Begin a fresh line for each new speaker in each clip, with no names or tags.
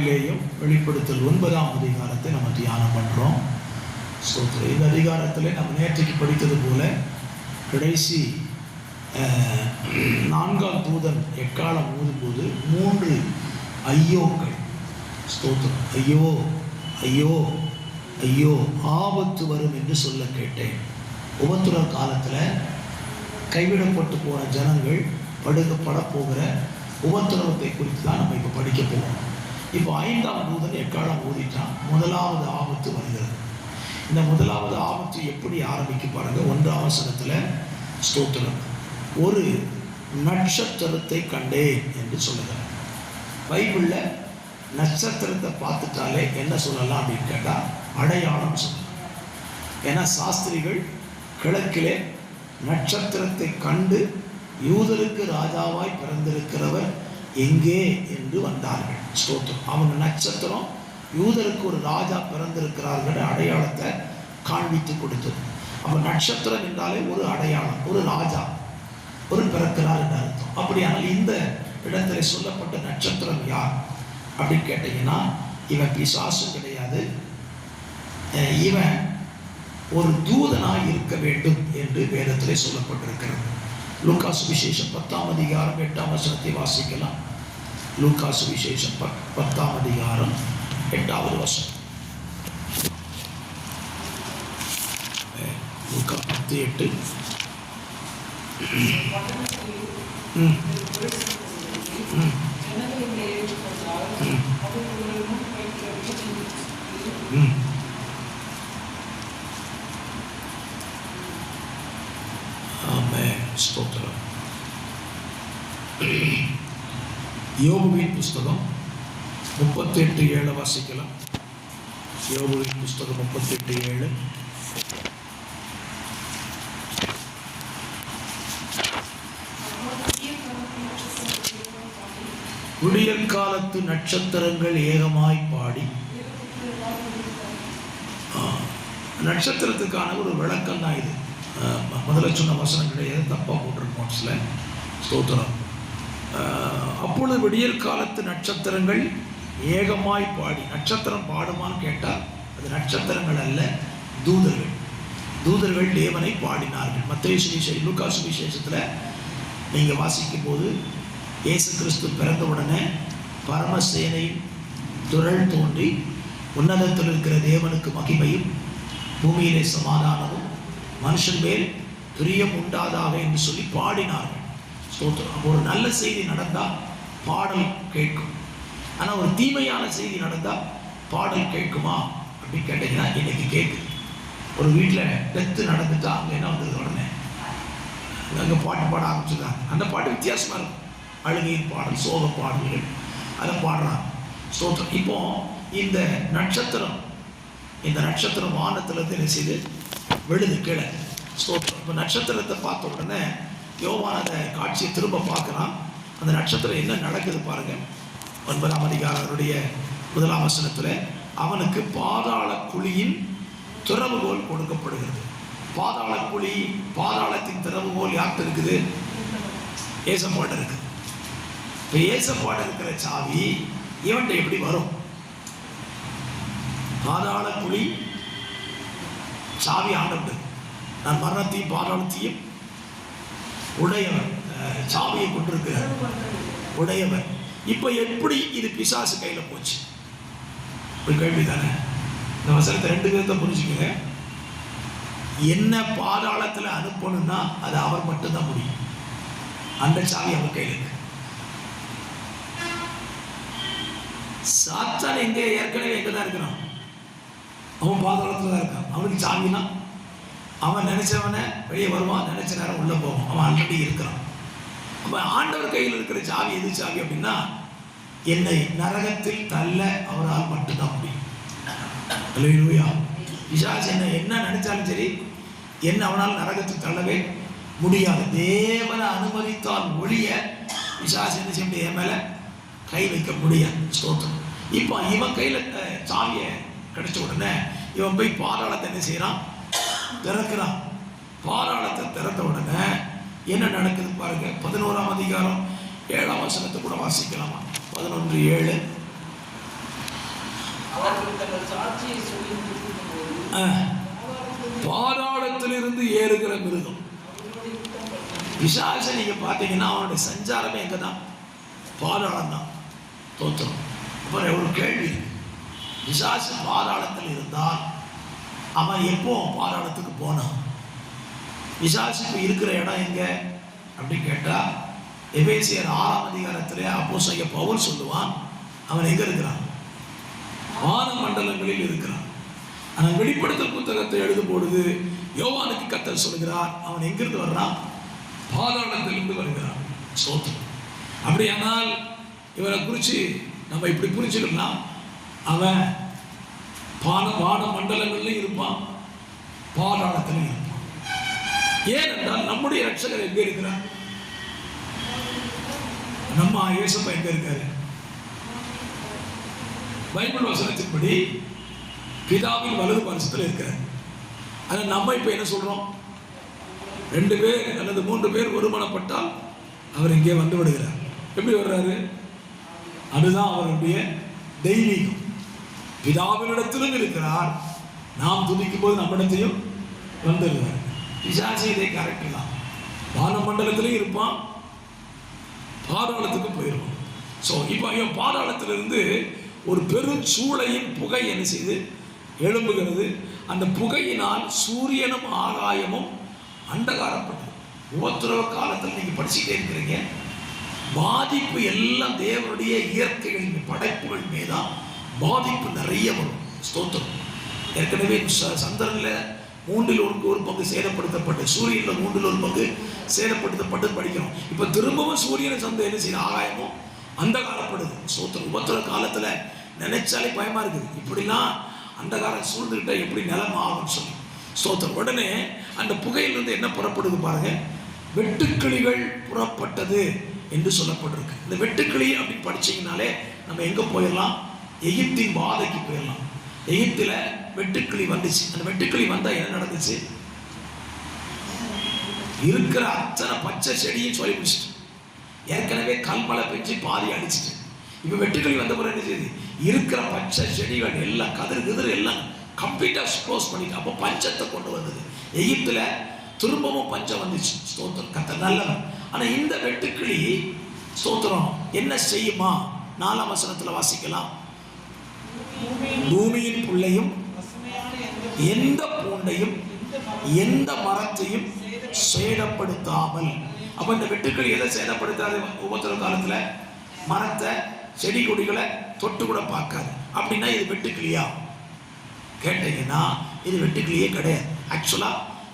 நாளிலேயும் வெளிப்படுத்தல் 9ஆம் அதிகாரத்தை நம்ம தியானம் பண்ணுறோம். இந்த அதிகாரத்தில் நம்ம நேற்றைக்கு படித்தது போல கடைசி 4ஆம் தூதன் எக்காலம் ஊதும்போது 3 ஐயோக்கள், ஸ்தோத்திரம், ஐயோ ஐயோ ஐயோ ஆபத்து வரும் என்று சொல்ல கேட்டேன். உபத்திர காலத்தில் கைவிடப்பட்டு போன ஜனங்கள் படப்போகிற உபத்திரவத்தை குறித்து தான் நம்ம இப்போ படிக்க போகிறோம். இப்போ 5ஆம் தூதன் எக்காலம் ஊதிட்டான். முதலாவது ஆபத்து வருகிறது. இந்த முதலாவது ஆபத்து எப்படி ஆரம்பிக்க பாருங்க. 1ஆம் வசனத்தில் ஸ்தோத்திரம், ஒரு நட்சத்திரத்தை கண்டேன் என்று சொல்லுகிறார். பைபிளில் நட்சத்திரத்தை பார்த்துட்டாலே என்ன சொல்லலாம் அப்படின்னு கேட்டால் அடையாளம் சொல்லலாம். ஏன்னா சாஸ்திரிகள் கிழக்கிலே நட்சத்திரத்தை கண்டு யூதருக்கு ராஜாவாய் பிறந்திருக்கிறவர் எங்கே என்று வந்தார்கள். ஸ்தோத்திரம். அவங்க நட்சத்திரம் யூதருக்கு ஒரு ராஜா பிறந்திருக்கிறார்கள் அடையாளத்தை காண்பித்து கொடுத்தது. அப்போ நட்சத்திரம் என்றாலே ஒரு அடையாளம், ஒரு ராஜா, ஒரு பிறக்கிறார் என்று அர்த்தம். அப்படியானால் இந்த இடத்துல சொல்லப்பட்ட நட்சத்திரம் யார் அப்படின்னு கேட்டீங்கன்னா, இவன் பிசாசும் கிடையாது, இவன் ஒரு தூதனாய் இருக்க வேண்டும் என்று வேதத்திலே சொல்லப்பட்டிருக்கிறது. லூக்கா சுவிசேஷம் 10ஆம் அதிகாரம் 8ஆம் வசனத்தை வாசிக்கலாம். லூக்கா சுவிசேஷம் 10ஆம் அதிகாரம் 8வது வசனம். லூக்கா 10:8. ஸ்தோத்திரம். யோபுவின் புஸ்தகம் 38:7 வாசிக்கலாம். யோபுவின் புஸ்தகம் 38:7. விடியற் காலத்து நட்சத்திரங்கள் ஏகமாய் பாடி. நட்சத்திரத்துக்கான ஒரு விளக்கம் தான் இது. முதல்ல சொன்ன வசனம் கிடையாது, தப்பாக போட்டிருக்கோம் நோட்ஸில். ஸ்தோத்திரம். அப்பொழுது விடியற் காலத்து நட்சத்திரங்கள் ஏகமாய் பாடி. நட்சத்திரம் பாடுமான்னு கேட்டால் அது நட்சத்திரங்கள் அல்ல, தூதர்கள். தூதர்கள் தேவனை பாடினார்கள். மத்தேயு சுவிசேஷம், லூக்கா சுவிசேஷத்தில் நீங்கள் வாசிக்கும் போது இயேசு கிறிஸ்து பிறந்த உடனே பரமசேனையின் துறள் தோன்றி உன்னதத்தில் இருக்கிற தேவனுக்கு மகிமையும் பூமியிலே சமாதானமும் மனுஷன் மேல் பிரியம் உண்டாதாக என்று சொல்லி பாடினார்கள். ஸ்தோத்திரம். ஒரு நல்ல செய்தி நடந்தால் பாடல் கேட்கும். ஆனால் ஒரு தீமையான செய்தி நடந்தால் பாடல் கேட்குமா அப்படின்னு கேட்டீங்கன்னா இன்னைக்கு கேட்குது. ஒரு வீட்டில் டெத்து நடந்துட்டா அங்கே என்ன வந்தது, உடனே அங்கே பாட்டு பாட ஆரம்பிச்சுருக்காங்க. அந்த பாட்டு வித்தியாசமாக இருக்கும். அழுகையின் பாடல், சோக பாடல்கள், அதை பாடுறாங்க. ஸ்தோத்திரம். இப்போ இந்த நட்சத்திரம் வானத்திலிருந்து என்ன செய்து விழுது கீழே. ஸ்தோத்திரம். இப்போ நட்சத்திரத்தை பார்த்த உடனே யோவான் அந்த காட்சியை திரும்ப பார்க்குறான். அந்த நட்சத்திரம் என்ன நடக்குது பாருங்கள். 9ஆம் அதிகாரனுடைய 1ஆம் வசனத்தில் அவனுக்கு பாதாள குழியின் திறவுகோல் கொடுக்கப்படுகிறது. பாதாள குழி, பாதாளத்தின் திறவுகோல் யார்கிட்ட இருக்குது? ஏசப்பாடு இருக்குது. இப்போ ஏசப்பாடு இருக்கிற சாவி இவன்கிட்ட எப்படி வரும்? பாதாள குழி சாவி ஆண்டவர். நான் மரணத்தையும் பாதாளத்தையும் உடையவர், சாவியை கொண்டிருக்கிறார் உடையவர். இப்போ எப்படி இது பிசாசு கையில் போச்சு? ஒரு கேள்வி தானே. இந்த வசனத்தை 2 விதத்தை புரிஞ்சுக்கங்க. என்ன பாதாளத்தில் அனுப்பணும்னா அது அவர் மட்டும்தான் முடியும். அந்த சாவி அவர் கையில் இருக்கு. சாத்தான் எங்கே? ஏற்கனவே எங்கே தான் இருக்கிறான். அவன் பாதாளத்தில் தான் இருக்கான். அவனுக்கு சாவினா அவன் நினைச்சவனை வெளியே வருவான், நினைச்ச நேரம் உள்ளே போவான். அவன் ஆல்ரெடி இருக்கிறான். அப்போ ஆண்டவர் கையில் இருக்கிற சாவி எது சாவி அப்படின்னா, என்னை நரகத்தில் தள்ள அவரால் மட்டும்தான் முடியும். அல்லேலூயா. பிசாசு என்ன நினைச்சாலும் சரி, என்ன அவனால் நரகத்தில் தள்ளவே முடியாது. தேவனை அனுமதித்தால் ஒழிய பிசாசு என்ன செய்ய முடியாது, என் மேலே கை வைக்க முடியாது. ஸ்தோத்திரம். இப்போ இவன் கையில் சாவியை கிடைச்ச உடனே இவன் போய் பாதாளத்தை என்ன செய்யறான்? திறக்கிறான். பாதாளத்தை திறந்த உடனே என்ன நடக்குது பாருங்க. 11ஆம் அதிகாரம் 7ஆம் வசனத்தை கூட வாசிக்கலாமா? 11:7. பாதாளத்திலிருந்து ஏறுகிற மிருகம். பிசாசை நீங்க பார்த்தீங்கன்னா அவனுடைய சஞ்சாரமே எங்க தான்? பாதாளம் தான். தோற்றம். அப்புறம் ஒரு கேள்வி, பிசாசு பாதாளத்தில் இருந்தால் அவன் எப்போ பாதாளத்துக்கு போனான்? பிசாசுக்கு இருக்கிற இடம் எங்க அப்படின்னு கேட்டா, எபேசியர் 6ஆம் அதிகாரத்திலே அப்போஸ்தலன் பவுல் சொல்லுவான், அவன் எங்க இருக்கிறான்? வான மண்டலங்களில் இருக்கிறான். ஆனால் வெளிப்படுத்தல் புத்தகத்தை எழுதும் பொழுது யோவானுக்கு கர்த்தர் சொல்கிறார், அவன் எங்கிருந்து வர்றான்? பாதாளத்திலிருந்து வருகிறான். ஸ்தோத்திரம். அப்படியானால் இவனை குறித்து நம்ம இப்படி புரிஞ்சுக்கலாம், அவன் வான மண்டலங்களிலும் இருப்பான், பாதாளத்திலும் இருப்பான். ஏனென்றால் நம்முடைய ரட்சகர் எங்கே இருக்கிறார்? நம்ம இயேசுப்பா எங்க இருக்காரு? பைபிள் வசனத்தின்படி பிதாவின் வலது பார்சத்தில் இருக்கிறார். ஆனால் நம்ம இப்போ என்ன சொல்றோம்? 2 பேர் அல்லது 3 பேர் ஒருமனப்பட்டால் அவர் இங்கே வந்து விடுகிறார். எப்படி வர்றாரு? அதுதான் அவருடைய தெய்வீகம். பிதாவினிடத்திலும் இருக்கிறார், நாம் துதிக்கும் போது நம்மிடத்தையும் வந்துடுறார். பிசாசு இதே கரெக்ட் தான். வானமண்டலத்திலும் இருப்பான், பாதாளத்துக்கு போயிடுவான். ஸோ இப்போ இவன் பாதாளத்திலிருந்து ஒரு பெரும் சூளையின் புகை என்ன செய்து எழும்புகிறது. அந்த புகையினால் சூரியனும் ஆகாயமும் அந்தகாரப்பட்டது. உபத்திரவ காலத்தில் நீங்கள் படிச்சுட்டே இருக்கிறீங்க. பாதிப்பு எல்லாம் தேவனுடைய இயற்கைகளின் படைப்புகள் மீதான் பாதிப்பு நிறைய வரும். ஸ்தோத்திரம். ஏற்கனவே சந்திரனில் 1/3 சேதப்படுத்தப்பட்டு, சூரியனில் 1/3 சேதப்படுத்தப்பட்டு படிக்கிறோம். இப்போ திரும்பவும் சூரியனை சந்தை என்ன செய்யணும்? ஆகாயமும் அந்தகாரப்படுது. ஸ்தோத்திரம். உபத்திரவ காலத்தில் நினைச்சாலே பயமா இருக்குது. இப்படிலாம் அந்தகாரம் சூழ்ந்துகிட்ட எப்படி நிலைமை ஆகும்னு சொல்லி. ஸ்தோத்திரம். உடனே அந்த புகையிலிருந்து என்ன புறப்படுது பாருங்க, வெட்டுக்கிளிகள் புறப்பட்டது என்று சொல்லப்பட்டிருக்கு. இந்த வெட்டுக்கிளி அப்படின்னு படிச்சீங்கனாலே நம்ம எங்க போயிடலாம்? எகிப்தின் வாதைக்கு போயிடலாம். எகிப்தில் வெட்டுக்கிளி வந்துச்சு. அந்த வெட்டுக்கிளி வந்தா என்ன நடந்துச்சு? இருக்கிற அத்தனை பச்சை செடியும் சொல்லி பிடிச்சிட்டு, ஏற்கனவே கல்மழை பெஞ்சு பாதி அடிச்சுட்டு, இப்போ வெட்டுக்கிளி வந்த பிறகு என்ன செய்யுது? இருக்கிற பச்சை செடிகள் எல்லாம் கதிர் எல்லாம் கம்ப்ளீட்டாக க்ளோஸ் பண்ணிட்டு, அப்போ பஞ்சத்தை கொண்டு வந்தது. எகிப்தில் திரும்பவும் பஞ்சம் வந்துச்சு. ஸ்தோத்திரம். கர்த்தர் நல்லவன். ஆனால் இந்த வெட்டுக்கிளி ஸ்தோத்திரம் என்ன செய்யுமா? 4ஆம் வசனத்தில் வாசிக்கலாம். பூமியின் புல்லையும் எந்த பூண்டையும் எந்த மரத்தையும் சேதப்படுத்தாமல். அப்ப இந்த வெட்டுக்கிளி எதை சேதப்படுத்தாது? உபத்திரவ காலத்துல மரத்தை, செடி கொடிகளை தொட்டு கூட பார்க்காது. அப்படின்னா இது வெட்டுக்கிளியா கேட்டீங்கன்னா இது வெட்டுக்கிளியே கிடையாது. ஆக்சுவலா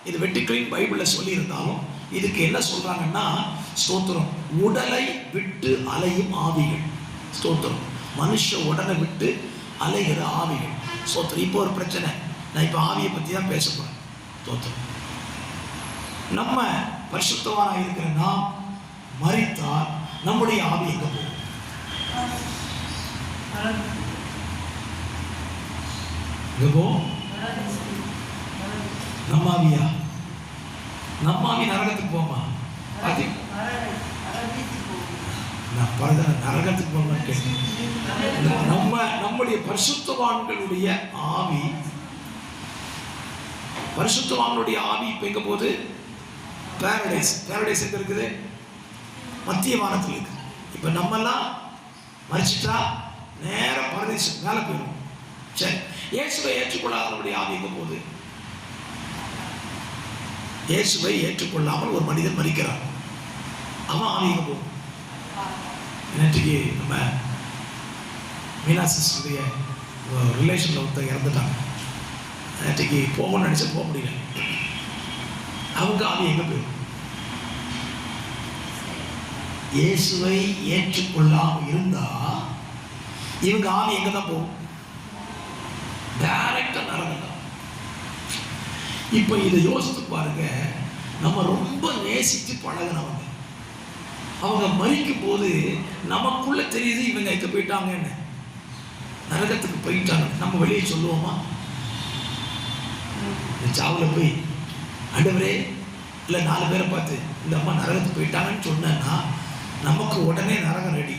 இது வெட்டுக்கிளின்னு பைபிள்ல சொல்லி இருந்தாலும் இதுக்கு என்ன சொல்றாங்கன்னா, ஸ்தோத்திரம், உடலை விட்டு அலையும் ஆவிகள். ஸ்தோத்திரம். மனுஷ உடலை விட்டு அலைகிற ஆவிகள். ஸ்தோத்திரம். இப்போ ஒரு பிரச்சனை, நான் இப்போ ஆவியை பற்றி தான் பேச போறேன். ஸ்தோத்திரம். நம்ம பரிசுத்தவானா இருக்கிற நாம் மரித்தால் நம்முடைய ஆவி எங்க போகும்? நம்ம ஆவியா? நம்ம ஆவி நரகத்துக்கு போமா? நரகத்துக்கு போமா கேட்டேன். நம்முடைய பரிசுத்தவான்களுடைய ஆவி, பரிசுத்தவான்களுடைய ஆவி இப்ப எங்க போகுது? பாரடைஸ். பாரடைஸ் எங்க இருக்குது? மத்திய வானத்தில் இருக்கு. இப்ப நம்மெல்லாம் மரிச்சிட்டா நேரம் பரதேச மேல போயிடும். சரி, இயேசுவை ஏற்றுக்கொள்ளாதவனுடைய ஆவி எங்க போகுது? இயேசுவை ஏற்றுக்கொள்ளாமல் ஒரு மனிதன் மரிக்கிறான், அவன் ஆவி எங்க போகும்? நேற்றுக்கு நம்ம மீனா சிஸ்டருடைய ரிலேஷன்ல ஒருத்தர் இறந்துட்டாங்க. நேற்றுக்கு போகணும்னு நினைச்சா போக முடியல. அவங்க ஆவி எங்க போயிடும்? இயேசுவை ஏற்றுக்கொள்ளாமல் இருந்தா இவங்க ஆவி எங்க தான் போகும்? டைரக்டா நரகம் தான். இப்ப இதை யோசித்து பாருங்க. நம்ம ரொம்ப நேசித்து பழகினவங்க, அவங்க மரிக்கும் போது நமக்குள்ள தெரியுது இவங்க எங்க போயிட்டாங்கன்னு, நரகத்துக்கு போயிட்டாங்க. நம்ம வெளியே சொல்லுவோமா? சாவுல போய் ஆண்டவரே இல்லை 4 பேரை பார்த்து இந்த அம்மா நரகத்துக்கு போயிட்டாங்கன்னு சொன்னா நமக்கு உடனே நரகம் ரெடி,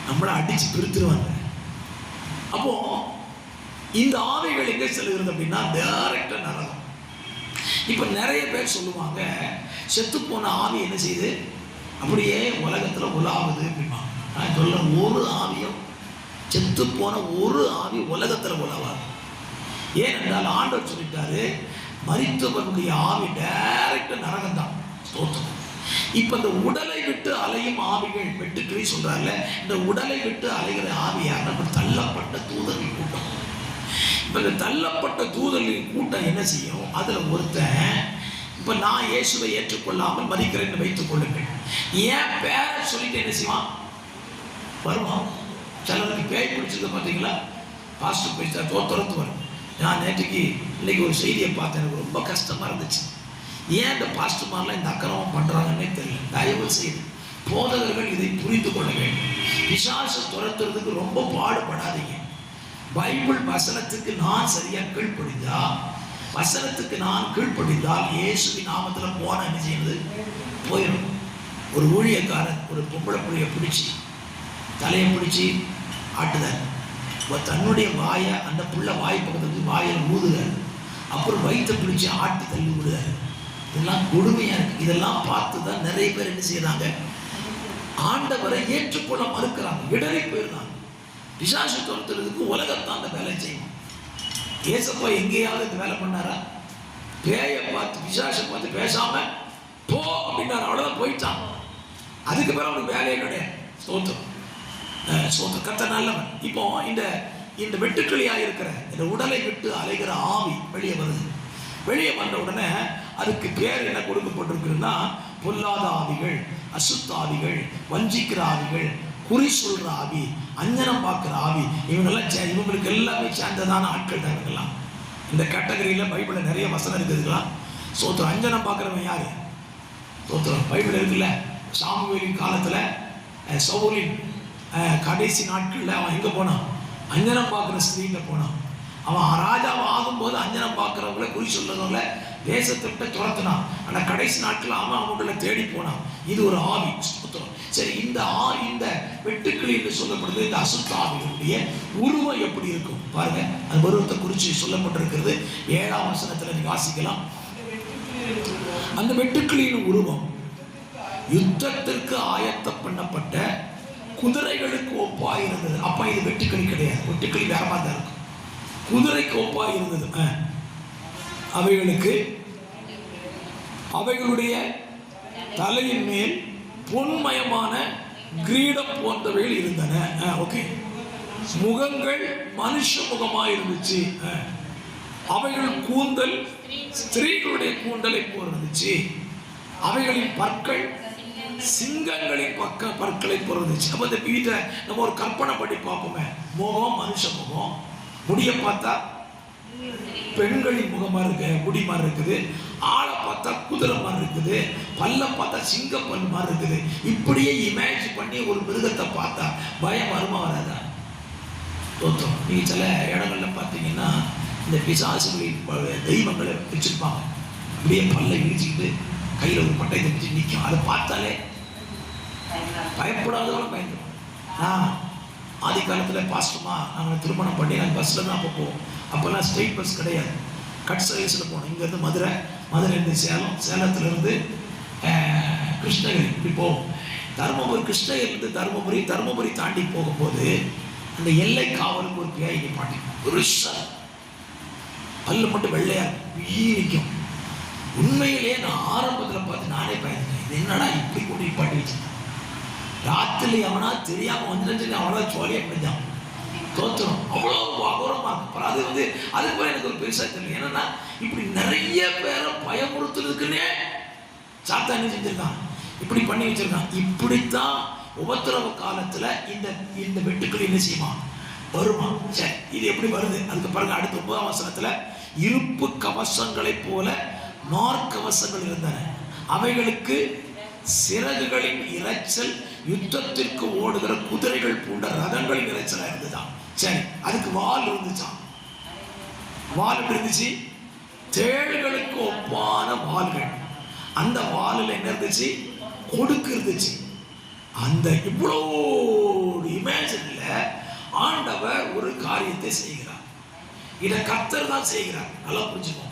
நம்மளை அடிச்சு பிரித்துருவாங்க. அப்போ இந்த ஆவிகள் எங்கே செல்கிறது அப்படின்னா டைரக்டா நரகம். இப்ப நிறைய பேர் சொல்லுவாங்க, செத்து போன ஆவி என்ன செய்யுது, அப்படியே உலகத்துல உலாவுது அப்படிமா. நான் சொல்ல, ஒரு ஆவியும் செத்து போன ஒரு ஆவி உலகத்துல உலாவாது. ஏனென்றால் ஆண்டவர் சொல்லிட்டாரு, மரித்தவனுடைய ஆவி டைரக்டா நரகம் தான். ஸ்தோத்திரம். இப்ப இந்த உடலை விட்டு அலையும் ஆவிகள் வெட்டுக்கிளி சொல்றாருல, இந்த உடலை விட்டு அலைகிற ஆவியாக நம்ம தள்ளப்பட்ட தூதர்கள் கூட்டம். இப்ப இந்த தள்ளப்பட்ட தூதர்களின் கூட்டம் என்ன செய்யும், அதுல ஒருத்தன், இப்ப நான் இயேசுவை ஏற்றுக்கொள்ளாமல் மரிக்கிறேன்னு வைத்துக் கொள்ளுங்கள், ஏன் பேரை சொல்லிட்டு என்ன செய்வான், வருவான். சிலருக்கு பேய் பிடிச்சிருக்க பார்த்தீங்களா, பாஸ்டர் பேசிட்டா தோத்துறது வரும். நான் நேற்றுக்கு இன்னைக்கு ஒரு செய்தியை பார்த்தேன், எனக்கு ரொம்ப கஷ்டமா இருந்துச்சு. ஏன் இந்த பாஸ்டர்மாரெலாம் இந்த அக்கிரமம் பண்றாங்கன்னே தெரியல. தயவு செய்து போதகர்கள் இதை புரிந்து கொள்ள வேண்டும். பிசாசை துரத்துறதுக்கு ரொம்ப பாடுபடாதீங்க. பைபிள் வசனத்துக்கு நான் சரியா கீழ்ப்படிந்தா, வசனத்துக்கு நான் கீழ்ப்படிந்தால் இயேசுவின் நாமத்துல போன என்ன செய்யறது, போயிடும். ஒரு ஊழியக்காரன் ஒரு பொம்பளை புள்ளைய பிடிச்சி தலையை பிடிச்சி ஆட்டுதார். தன்னுடைய வாயை அந்த புள்ள வாய் பக்கத்துக்கு வாயில் ஊதுறாரு, அப்புறம் வயிற்றை பிடிச்சி ஆட்டி தள்ளி விடுறாரு. இதெல்லாம் கொடுமையா இருக்கு. இதெல்லாம் பார்த்து தான் நிறைய பேர் என்ன செய்யறாங்க, ஆண்டவரை ஏற்றுக்கொள்ள மறுக்கிறாங்க, இடறி போயிடுறாங்க. பிசாசு துரத்துறதுக்கு உலகத்தான் அந்த வேலை செய்யும். ஏசப்பா எங்கேயாவது இந்த வேலை பண்ணாரா? பேயை பார்த்து பிசாசை பார்த்து பேசாம போ அப்படின்னாரு, அவ்வளவுதான், போயிட்டான். அதுக்கு பிறகு அவனுக்கு வேலையே கிடையாது. ஸ்தோத்திரம். கர்த்தர் நல்லவன். இப்போ இந்த வெட்டுக்கிளியா இருக்கிற இந்த உடலை விட்டு அலைகிற ஆவி வெளியே வருது. வெளியே வந்த உடனே அதுக்கு பேர் என்ன கொடுக்கப்பட்டிருக்குன்னா, பொல்லாத ஆவிகள், அசுத்த ஆவிகள், வஞ்சிக்கிற ஆவிகள், குறி சொல்ற ஆவி, அஞ்சனம் பார்க்கிற ஆவி, இவங்களுக்கு எல்லாமே சேர்ந்ததான ஆட்கள் தான் இவங்கெல்லாம். இந்த கேட்டகரியில பைபிள்ல நிறைய வசனம் இருக்குதுங்களா. சோத்திரம். அஞ்சனம் பார்க்கிறவன் யாரு? சோத்திரம். பைபிள் இருக்குல்ல, சாமுவேலின் காலத்துல சவுலின் கடைசி நாட்களில் அவன் எங்கே போனான், அஞ்சனம் பார்க்குற ஸ்திரீங்க போனான். அவன் ராஜாவை ஆகும்போது அஞ்சனம் பார்க்குறவங்கள குறி சொல்றவங்கள தேசத்தை விட்டு துரத்தினான். ஆனால் கடைசி நாட்கள் அவன் அவங்களை தேடி போனான். இது ஒரு ஆவி. சரி, இந்த வெட்டுக்கிளி என்று சொல்லப்படுது இந்த அசுத்த ஆவிகளுடைய உருவம் எப்படி இருக்கும் பாருங்க. அந்த உருவத்தை குறித்து சொல்லப்பட்டிருக்கிறது 7ஆம் வசனத்தில் நீங்க வாசிக்கலாம். அந்த வெட்டுக்கிளியின் உருவம் யுத்தத்திற்கு ஆயத்தம் பண்ணப்பட்ட குதிரைகளுக்கு ஒப்பாக இருந்தது. அப்ப இது வெட்டுக்கிளி கிடையாது, வெட்டுக்கிளி வேற மாதிரி தான் இருக்கும். குதிரைக்கு ஒப்பாக இருந்தது. அவைகளுடைய தலையின் மேல் பொன்மயமான கிரீடம் போன்றவைகள் இருந்தன. ஓகே. முகங்கள் மனுஷ முகமாக இருந்துச்சு. அவைகள் கூந்தல் ஸ்திரீகளுடைய கூந்தலை போல் இருந்துச்சு. அவைகளின் பற்கள் சிங்கங்களின் பற்களை பொருந்துச்சு. அப்ப இந்த வீட்டை நம்ம ஒரு கற்பனை பண்ணி பார்ப்போமே. முகம் மனுஷ முகம், முடிய பார்த்தா பெண்களின் முகமா இருக்கு, முடி மாதிரி இருக்குது. ஆளை பார்த்தா குதிரை மாதிரி இருக்குது, பல்ல பார்த்தா சிங்க பல் மாதிரி இருக்குது. இப்படியே இமேஜின் பண்ணி ஒரு மிருகத்தை பார்த்தா பயம் வருமா வராதா? தோற்றம். நீங்க சில இடங்கள்ல பார்த்தீங்கன்னா இந்த பிசாசுகளின் தெய்வங்களை வச்சிருப்பாங்க. அப்படியே பல்ல இழிச்சுக்கிட்டு கையில் ஒரு பட்டை தப்பிச்சு நிற்கும். அதை பார்த்தாலே பயப்படாதவங்களும் பயந்துடும். ஆதி காலத்தில் பாஸ்டமா நாங்கள் திருமணம் பண்ணி நாங்கள் பஸ்ஸில் தான் அப்போ போவோம். அப்போல்லாம் ஸ்ட்ரெயிட் பஸ் கிடையாது, கட் சர்வீஸில் போனோம். இங்கேருந்து மதுரையிலேருந்து சேலம், சேலத்துலேருந்து கிருஷ்ணகிரி இப்படி போவோம். கிருஷ்ணகிரிலேருந்து தருமபுரி தாண்டி போகும்போது அந்த எல்லை காவலுக்கு ஒரு பேய் நிப்பாட்டி பெருசா பல்லு மட்டும் வெள்ளையா நிற்கும். உண்மையிலேயே நான் ஆரம்பத்தில் பார்த்து நானே பயந்தேன், இது என்னடா இப்படி கொண்டு நிப்பாட்டி வச்சுருந்தேன். ராத்திரி அவனா தெரியாம வந்துட்டு அவனா சோழியா முடிஞ்சான். தோற்றம். அவ்வளோ அகோரமா இருக்கும். அதுக்கு பிறகு எனக்கு ஒரு பெருசா தெரியல. என்னன்னா இப்படி நிறைய பேரை பயமுறுத்துறதுக்குன்னே சாத்தான் செஞ்சிருக்கான், இப்படி பண்ணி வச்சிருக்கான். இப்படித்தான் உபத்திரவ காலத்துல இந்த வெட்டுக்கள் என்ன செய்யுமா, வருமா. சரி, இது எப்படி வருது? அதுக்கு பிறகு அடுத்த 9ஆம் வசனத்துல இருப்பு கவசங்களை போல நாற்கவசங்கள் இருந்தன, அவைகளுக்கு சிறகுகளின் இறைச்சல் யுத்தத்திற்கு ஓடுகிற குதிரைகள் போன்ற ரதங்களின் இறைச்சலா இருந்துதான். சரி, அதுக்கு வால் இருந்துச்சான். வால் எப்படி இருந்துச்சு? தேள்களுக்கு ஒப்பான வால்கள். அந்த வாலில் என்ன இருந்துச்சு? கொடுக்கு இருந்துச்சு. அந்த இவ்வளோ இமேஜின்ல ஆண்டவர் ஒரு காரியத்தை செய்கிறார். இதை கர்த்தர் தான் செய்கிறார். நல்லா புரிஞ்சுக்கோ.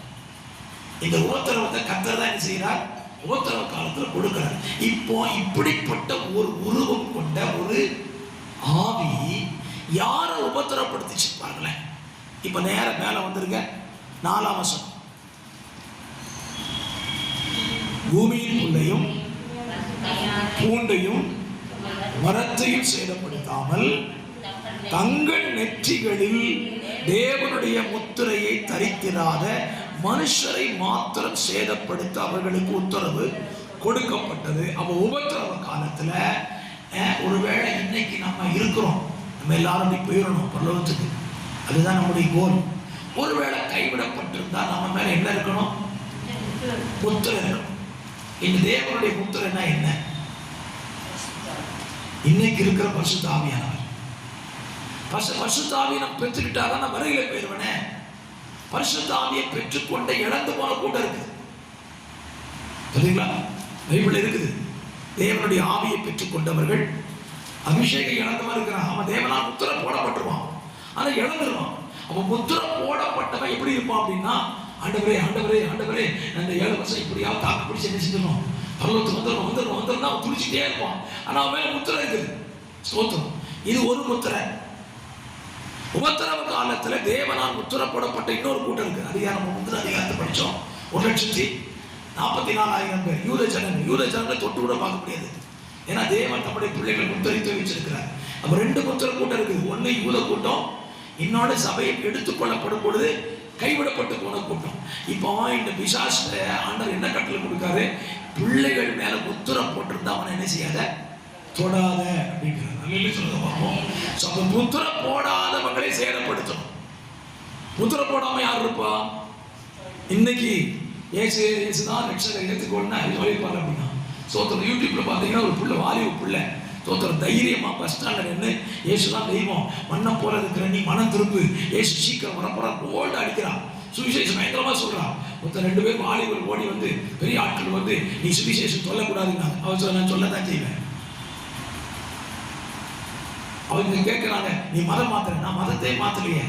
இந்த உபத்திரவத்தை கர்த்தர் தான் என்ன செய்கிறார்? உபத்திரவ காலத்தில் கொடுக்கிறார். இப்போ இப்படிப்பட்ட ஒரு உருவம் கொண்ட ஒரு ஆவி யாரை உபத்திரப்படுத்திச்சு பாருங்களேன். இப்ப நேர மேல வந்திருக்க 4ஆம் வசனம். பூமியின் புல்லையும் பூண்டையும் மரத்தையும் சேதப்படுத்தாமல் தங்கள் நெற்றிகளில் தேவனுடைய முத்திரையை தரித்திராத மனுஷரை மாத்திரம் சேதப்படுத்த அவர்களுக்கு உத்தரவு கொடுக்கப்பட்டது. அப்ப உபத்திரவ காலத்துல ஒருவேளை இன்னைக்கு நம்ம இருக்கிறோம், நம்ம எல்லாரும் போயிடணும் பரலோகத்துக்கு, அதுதான் நம்முடைய கோல். ஒருவேளை கைவிடப்பட்டிருந்தா நம்ம மேல என்ன இருக்கணும்? முத்திரை இருக்கணும். இந்த தேவனுடைய முத்திரைன்னா என்ன? இன்னைக்கு இருக்கிற பரிசுத்த ஆவியானவர். பரிசுத்த ஆவியை நம்ம பெற்றுக்கிட்டாதான் நான் வரையில போயிருவனே. பரிசுத்த ஆவியை பெற்றுக்கொண்ட இழந்து போன கூட இருக்குது. தெரியுங்களா? பைபிள் இருக்குது. தேவனுடைய ஆவியை பெற்றுக்கொண்டவர்கள் அபிஷேகம் இழந்தவன் இருக்கிறான். அவன் தேவனால் முத்திரை போடப்பட்டுருவான், ஆனா இழந்துருவான். அவன் முத்திரை போடப்பட்டவன் எப்படி இருப்பான் அப்படின்னா, ஆண்டவரே ஆண்டவரே ஆண்டவரே அந்த 7 வருஷம் இப்படியாவது தாக்கு பிடிச்சி என்ன செஞ்சிடணும், பரலோகத்துக்கு வந்துடணும் வந்துடணும் வந்துடணும் அவன் துடிச்சுட்டே இருப்பான். ஆனா அவன் மேல முத்திரை இருக்குது. ஸ்தோத்திரம். இது ஒரு முத்திரை. உபத்திரவ காலத்துல தேவனால் முத்திரை போடப்பட்ட இன்னொரு கூட்டம் இருக்கு. அதிகாரம் 3 அதிகாரத்தை படிச்சோம். 1,44,000 பேர் யூத ஜனங்களை தொட்டு கூட பார்க்க முடியாது. ஏன்னா தேவன் நம்முடைய பிள்ளைகள் முத்திரைத்து வச்சிருக்கிறார். அப்ப 2 முத்திரை கூட்டம் இருக்குது. ஒன்னு யூத கூட்டம், இன்னொரு சபையை எடுத்துக்கொள்ளப்படும் பொழுது கைவிடப்பட்டு போன கூட்டம். இப்போ இந்த பிசாசுல ஆண்டவர் என்ன கட்டளை கொடுக்காரு? பிள்ளைகள் மேல முத்திரை போட்டிருந்தா அவனை என்ன செய்யாத, தொடாத அப்படிங்கிறார். சொல்ல பார்ப்போம். முத்திரை போடாதவங்களை சேதப்படுத்தணும். முத்திரை போடாம யார் இருப்பா? இன்னைக்கு ஏசுதான் ரட்சகரை ஏற்றுக்கொள்ளா சொல்லிப்பாரு அப்படின்னா. சோத்திரம். யூடியூப்ல பார்த்தீங்கன்னா ஒரு புள்ள, வாலிப புள்ள, சோத்திரம், தைரியமா பஸ் ஸ்டாண்ட்ல நின்று ஏசுதான் தெய்வம், மண்ணை போல இருக்கிற நீ மனம் திரும்பு, ஏசு சீக்கிரம் வரப்போறான், ஓல்டு அடிக்கிறான், சுவிசேஷம் பயங்கரமா சொல்றான். மொத்தம் 2 பேரும் வாலிபர் ஓடி வந்து பெரிய ஆட்கள் வந்து நீ சுவிசேஷம் சொல்லக்கூடாதுன்னா அவர் நான் சொல்லதான் செய்வேன். அவங்க கேட்கிறாங்க, நீ மதம் மாத்துற. நான் மதத்தை மாத்தலையே,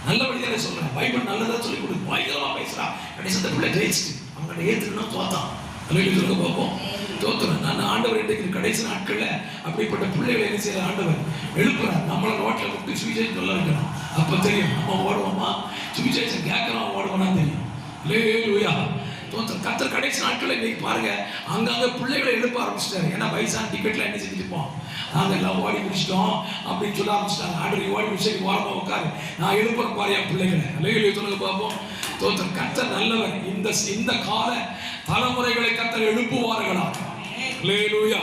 நல்லபடியாக சொல்றேன், பைபிள் நல்லதா சொல்லி கொடுத்து பயங்கரமா பேசுறான். கடைசி அந்த பிள்ளை ஜெயிச்சுட்டு அவங்கள்ட்ட ஏற்றுக்கணும் தோத்தான். சொல்ல பார்ப்போம். தோத்துறேன் நான். ஆண்டவர் இன்றைக்கு கடைசி நாட்கள்ல அப்படிப்பட்ட பிள்ளைகளை என்ன செய்யற ஆண்டவர் எழுப்புறார். நம்மளை ரோட்ல விட்டு சுவிசேஷம் சொல்ல வைக்கணும். அப்ப தெரியும் நம்ம ஓடுவோமா, சுவிசேஷம் கேட்கலாம் ஓடுவோம்னா தெரியும். அல்லேலூயா. தோத்துறேன். கர்த்தர் கடைசி நாட்கள்ல இன்னைக்கு பாருங்க அங்கங்க பிள்ளைகளை எழுப்ப ஆரம்பிச்சிட்டாரு. ஏன்னா வயசான டிக்கெட்ல என்ன செஞ்சுட்டுப்போம், நாங்கள் எல்லாம் ஓடி முடிச்சிட்டோம் அப்படின்னு சொல்ல ஆரம்பிச்சிட்டாங்க. ஆண்டவர் ஓடி முடிச்சு ஓரமா உட்காரு, நான் எழுப்புற பாரு என் பிள்ளைகளை. அல்லேலூயா சொல்லுங்க பார்ப்போம். தோத்துறேன். கர்த்தர் நல்லவர். இந்த கால தலைமுறைகளை கர்த்தர் எழுப்புவார்களா? அல்லேலூயா.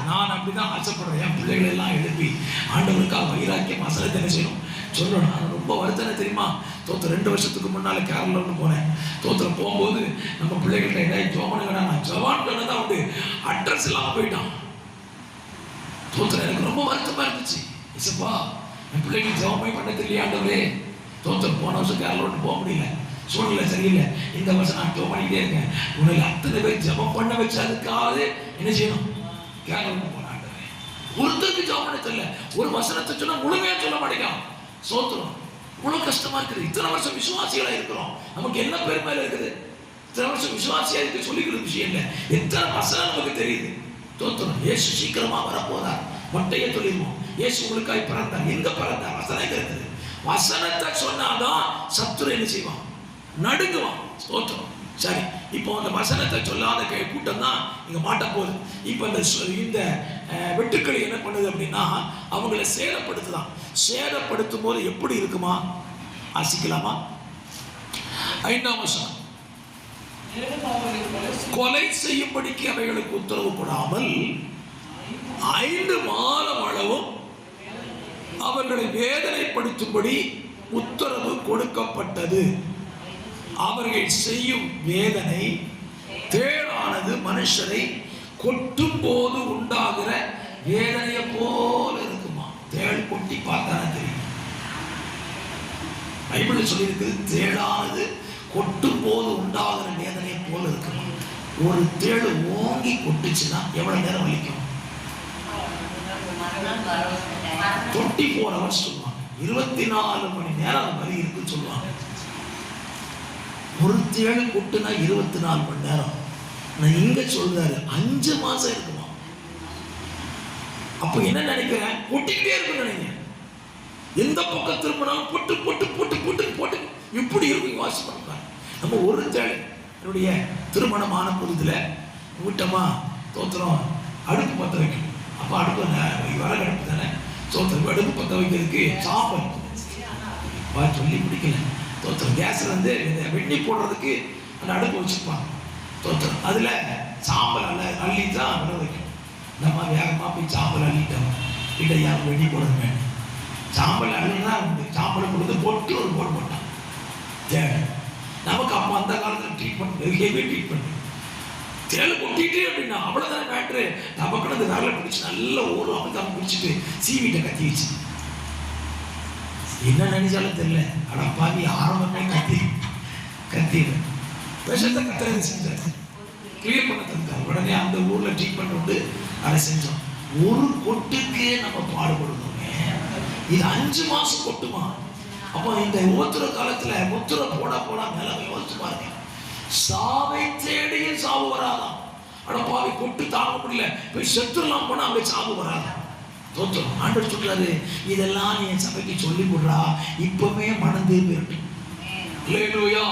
நான் அப்படிதான் ஆசைப்படுறேன். என் பிள்ளைகளை எல்லாம் எழுப்பி ஆண்டவருக்காக வைராக்கியம் வசனத்தை என்ன செய்யணும் சொல்லணும். நான் ரொம்ப வருத்தம் தெரியுமா? தோத்திரம் 2 வருஷத்துக்கு முன்னால கேரளாவுக்கு போனேன். தோத்திரம் போகும்போது நம்ம பிள்ளைகள்கிட்ட ஏதாவது ஜோமனுங்கடா, நான் ஜவான் தான் உண்டு, அட்ரஸ் இல்லாம போயிட்டான். தோத்திரம். எனக்கு ரொம்ப வருத்தமா இருந்துச்சு. இசப்பா என் பிள்ளைகள் ஜபமே பண்ண தெரியல ஆண்டவரே. தோத்திரம். போன வருஷம் கேரளாவுக்கு போக முடியல, சூழ்நிலை சரியில்லை. இந்த வருஷம் நான் ஜபம் பண்ணிக்கிட்டே இருக்கேன். உனக்கு அத்தனை பேர் ஜபம் பண்ண வச்சு அதுக்காக என்ன செய்யணும், கேரளாவுக்கு போன ஆண்டவரே. ஒருத்தருக்கு ஜபம் பண்ண தெரியல, ஒரு வசனத்தை சொன்னா முழுமையா சொல்ல மாட்டேங்கான். சோத்திரம். இவ்வளவு கஷ்டமா இருக்குது. இத்தனை வருஷம் விசுவாசிகளா இருக்கிறோம், நமக்கு என்ன பெருமையில இருக்குது? இத்தனை வருஷம் விசுவாசியா இருக்கு சொல்லிக்கிற விஷயம் இல்லை, எத்தனை வசனம் நமக்கு தெரியுது. தோத்திரம். இயேசு சீக்கிரமா வரப்போறார். மொட்டையை சொல்லிடுவோம், இயேசு உங்களுக்காய் பிறந்தார். எங்க பிறந்தார்? வசனம் இருக்குது. வசனத்தை சொன்னாதான் சத்துரு என்ன செய்வான், நடுங்குவான். ஸ்தோத்திரம். சரி, இப்போ அந்த வசனத்தை சொல்லாத கூட்டம் தான் இங்க மாட்ட போகுது. இப்போ இந்த வெட்டுக்களை என்ன பண்ணுது அப்படின்னா அவங்களை சேதப்படுத்துதான். சேதப்படுத்தும் போது எப்படி இருக்குமா, ஆசிக்கலாமா? 5ஆம் வசனம். கொலை செய்யும்படிக்கு அவைகளுக்கு உத்தரவு போடாமல் 5 மாதம் அளவும் அவர்களை வேதனைப்படுத்தும்படி உத்தரவு கொடுக்கப்பட்டது. அவர்கள் செய்யும் வேதனை தேளானது மனுஷரை கொட்டும் போது உண்டாகிற வேதனையை போல இருக்குமா. தேள் கொட்டி பார்த்தானே தெரியும். பைபிள் சொல்லியிருக்கு, தேளானது கொட்டும் போது உண்டாகிற வேதனையை போல இருக்குமா. ஒரு தேள் ஓங்கி கொட்டுச்சுன்னா எவ்வளவு நேரம் வலிக்கும்? 24 hours சொல்லுவாங்க. 24 மணி நேரம் அந்த வலி இருக்குன்னு சொல்லுவாங்க. ஒரு தேள் கொட்டுனா 24 மணி நேரம். நான் இங்க சொல்றாரு 5 மாசம் இருக்குமா. அப்ப என்ன நினைக்கிறேன், கொட்டிக்கிட்டே இருக்குன்னு நினைக்கிறேன். எந்த பக்கம் திரும்பினாலும் பொட்டு பொட்டு பொட்டு பொட்டு போட்டு இப்படி இருக்கும். வாசி பண்ணுறாங்க. நம்ம ஒரு தேள் என்னுடைய திருமணமான புதுதில் ஊட்டமா தோத்திரம் அடுப்பு பற்ற வைக்கணும். அப்போ அடுப்பு விறகு அடுப்பு தானே, தோத்திரம் அடுப்பு பற்ற வைக்கிறதுக்கு சாப்பாடு சொல்லி பிடிக்கல. தோத்திரம் கேஸில் வந்து வெண்ணி போடுறதுக்கு அந்த அடுப்பு வச்சுருப்பாங்க. தோத்திரம் அதில் சாம்பல் அள்ளி தான் விட வைக்கணும். நம்ம வேகமாக போய் சாம்பல் அள்ளிட்டோம். இல்லை யாரும் வெண்ணி போடணும். சாம்பல் அள்ளினா சாம்பலை கொடுத்து போட்டு ஒரு போட மாட்டான் தேவை. நமக்கு அப்போ அந்த காலத்தில் ட்ரீட்மெண்ட் ஹெவி ட்ரீட்மெண்ட். தேவை கொட்டிட்டு அப்படின்னா அவ்வளோதான் மேட்ரு. நமக்கு அந்த வேலை பிடிச்சி நல்ல ஓடும். அப்படி பிடிச்சிட்டு சீவிட்ட கத்தி வச்சு என்ன நினைச்சாலும் தெரியல. ஆனால் பாதி ஆரம்பமே கத்தி விஷத்தை கத்துறது செஞ்சார். கிளியர் பண்ண தந்தார். உடனே அந்த ஊரில் ட்ரீட்மெண்ட் உண்டு. அதை செஞ்சோம். ஒரு கொட்டுக்கு நம்ம பாடுபடணுமே. இது 5 மாசம் கொட்டுமா. அப்போ இந்த ஒத்துற காலத்துல ஒத்துற போட நிலைமை யோசிச்சு பாருங்க. சாவை தேடியும் சாவு வராதான். அடப்பாவை கொட்டு தாங்க முடியல, போய் செத்துலாம் போனா அங்க சாவு வராதான். தோற்றம் ஆண்டவர் சொல்றாரு, இதெல்லாம் நீ என் சபைக்கு சொல்லி கொடுறா, இப்பவே மனந்தே போயிடும். இல்லையா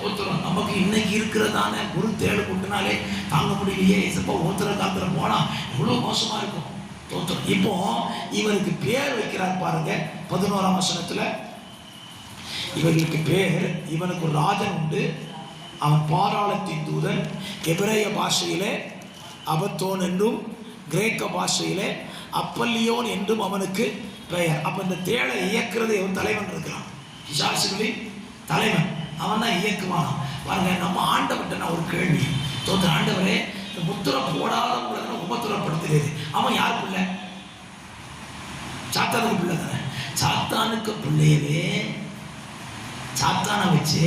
தோத்திரம். நமக்கு இன்னைக்கு இருக்கிறதான ஒரு தேடு கொட்டுனாலே தாங்க முடியலையே. இப்போ ஒருத்தர காலத்துல போனா இவ்வளவு மோசமா இருக்கும். தோத்திரம். இப்போ இவருக்கு பேர் வைக்கிறார் பாருங்க. 11ஆம் வசனத்துல இவர்களுக்கு பேர், இவனுக்கு ஒரு ராஜன் உண்டு, அவன் பாதாளத்தின் தூதன். எபிரேய பாஷையிலே அபத்தோன் என்றும் கிரேக்க பாஷையிலே அப்பல்லியோன் என்றும் அவனுக்கு பெயர். அப்ப இந்த தேளை இயக்குறது எவன் தலைவன் இருக்கிறான், பிசாசுகளின் தலைவன். அவன் தான் இயக்குவான் பாருங்க. நம்ம ஆண்டவர்கிட்ட நான் ஒரு கேள்வி. தோற்ற ஆண்டவரே, இந்த முத்திரை போடாத உபத்திரப்படுத்துகிறது. அவன் யார் பிள்ளை? சாத்தானுக்கு பிள்ளை தானே. சாத்தானுக்கு பிள்ளையவே சாத்தானை வச்சு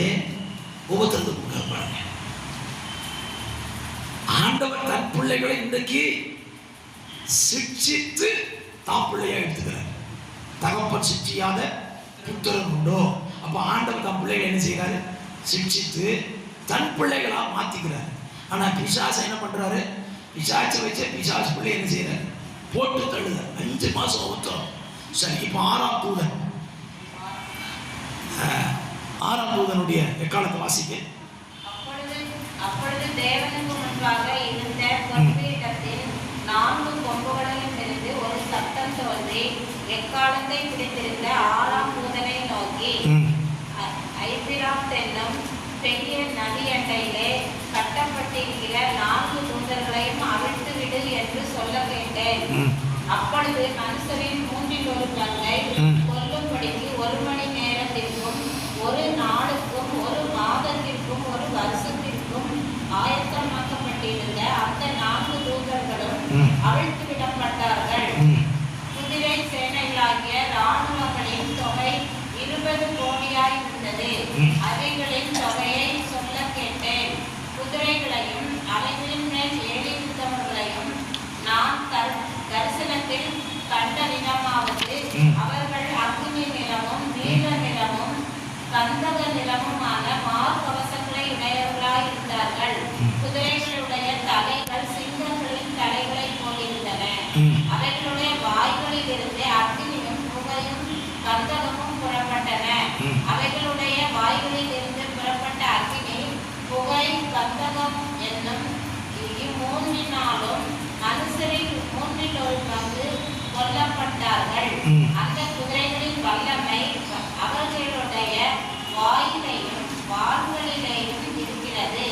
உபத்திரத்தை கொடுக்க பாருங்க. ஆண்டவர் தன் பிள்ளைகளை இன்றைக்கு சிக்ஷித்து தான் பிள்ளையா எடுத்துக்கிறார். தகப்பன் சிக்ஷியாத புத்திரன் உண்டோ. அப்ப ஆண்டவர் தன் பிள்ளைகளை என்ன செய்யறாரு, சிக்ஷித்து தன் பிள்ளைகளா மாத்திக்கிறார். ஆனா பிசாசு என்ன பண்றாரு, பிசாசை வச்ச பிசாசு பிள்ளை என்ன செய்யறாரு, போட்டு தள்ளுறாரு. 5 மாசம் உத்தரம். சரி, இப்ப 6ஆம் தூதன், 6ஆம் தூதனுடைய எக்காலத்தை வாசிக்க.
அப்பொழுது தேவனுக்கு முன்பாக இருந்த பொன்பீடத்தில் 4 கொம்புகளிலும் இருந்து ஒரு சத்தம் தோன்றி எக்காலத்தை பிடித்திருந்த 6ஆம் தூதனை நோக்கி, ஐபிராத் என்னும் பெரிய நதி அண்டையிலே கட்டப்பட்டிருக்கிற 4 தூதர்களையும் அவிழ்த்து விடு என்று சொல்ல கேட்டேன். அப்பொழுது மனுஷரின் 1/3 பங்கை கொல்லும்படிக்கு 1 மணி நேரத்திற்கும் 1 நாளுக்கும் 1 மாதத்திற்கும் 1 வருஷத்திற்கும் ஆயத்தமாக்கப்பட்டிருந்த அந்த 4 தூதர்களும் அவிழ்த்து விடப்பட்டார்கள். குதிரை சேனைகளாகிய இராணுவங்களின் தொகை 20 கோடியாய் இருந்தது. அவைகளின் தொகையை சொல்ல கேட்டேன். குதிரைகளையும் அவைகளின் மேல் ஏறியிருந்தவர்களையும் நான் தரிசனத்தில் கண்ட விதமாவது, அவர்கள் அக்னி நிறமும் நீல நிறமும் கந்தக நிறமுமான மார்கவசங்களை உடையவர்களாய் இருந்தார்கள். குதிரைகளுடைய தலைகள் சிங்கங்களின் தலைகளை போலிருந்தன. அவைகளுடைய வாய்களில் இருந்து அக்னியும் புகையும் கந்தகமும் புறப்பட்டன. அவைகளுடைய வாய்களில் இருந்து புறப்பட்ட அக்னி, புகை, கந்தகம் என்னும் இம்மூன்றினாலும் மனுஷரில் 1/3 பங்கு கொல்லப்பட்டார்கள். அந்த குதிரைகளின் வல்லமை அவர்களுடைய வாயிலையும் வாள்களிலேயும் இருக்கிறது.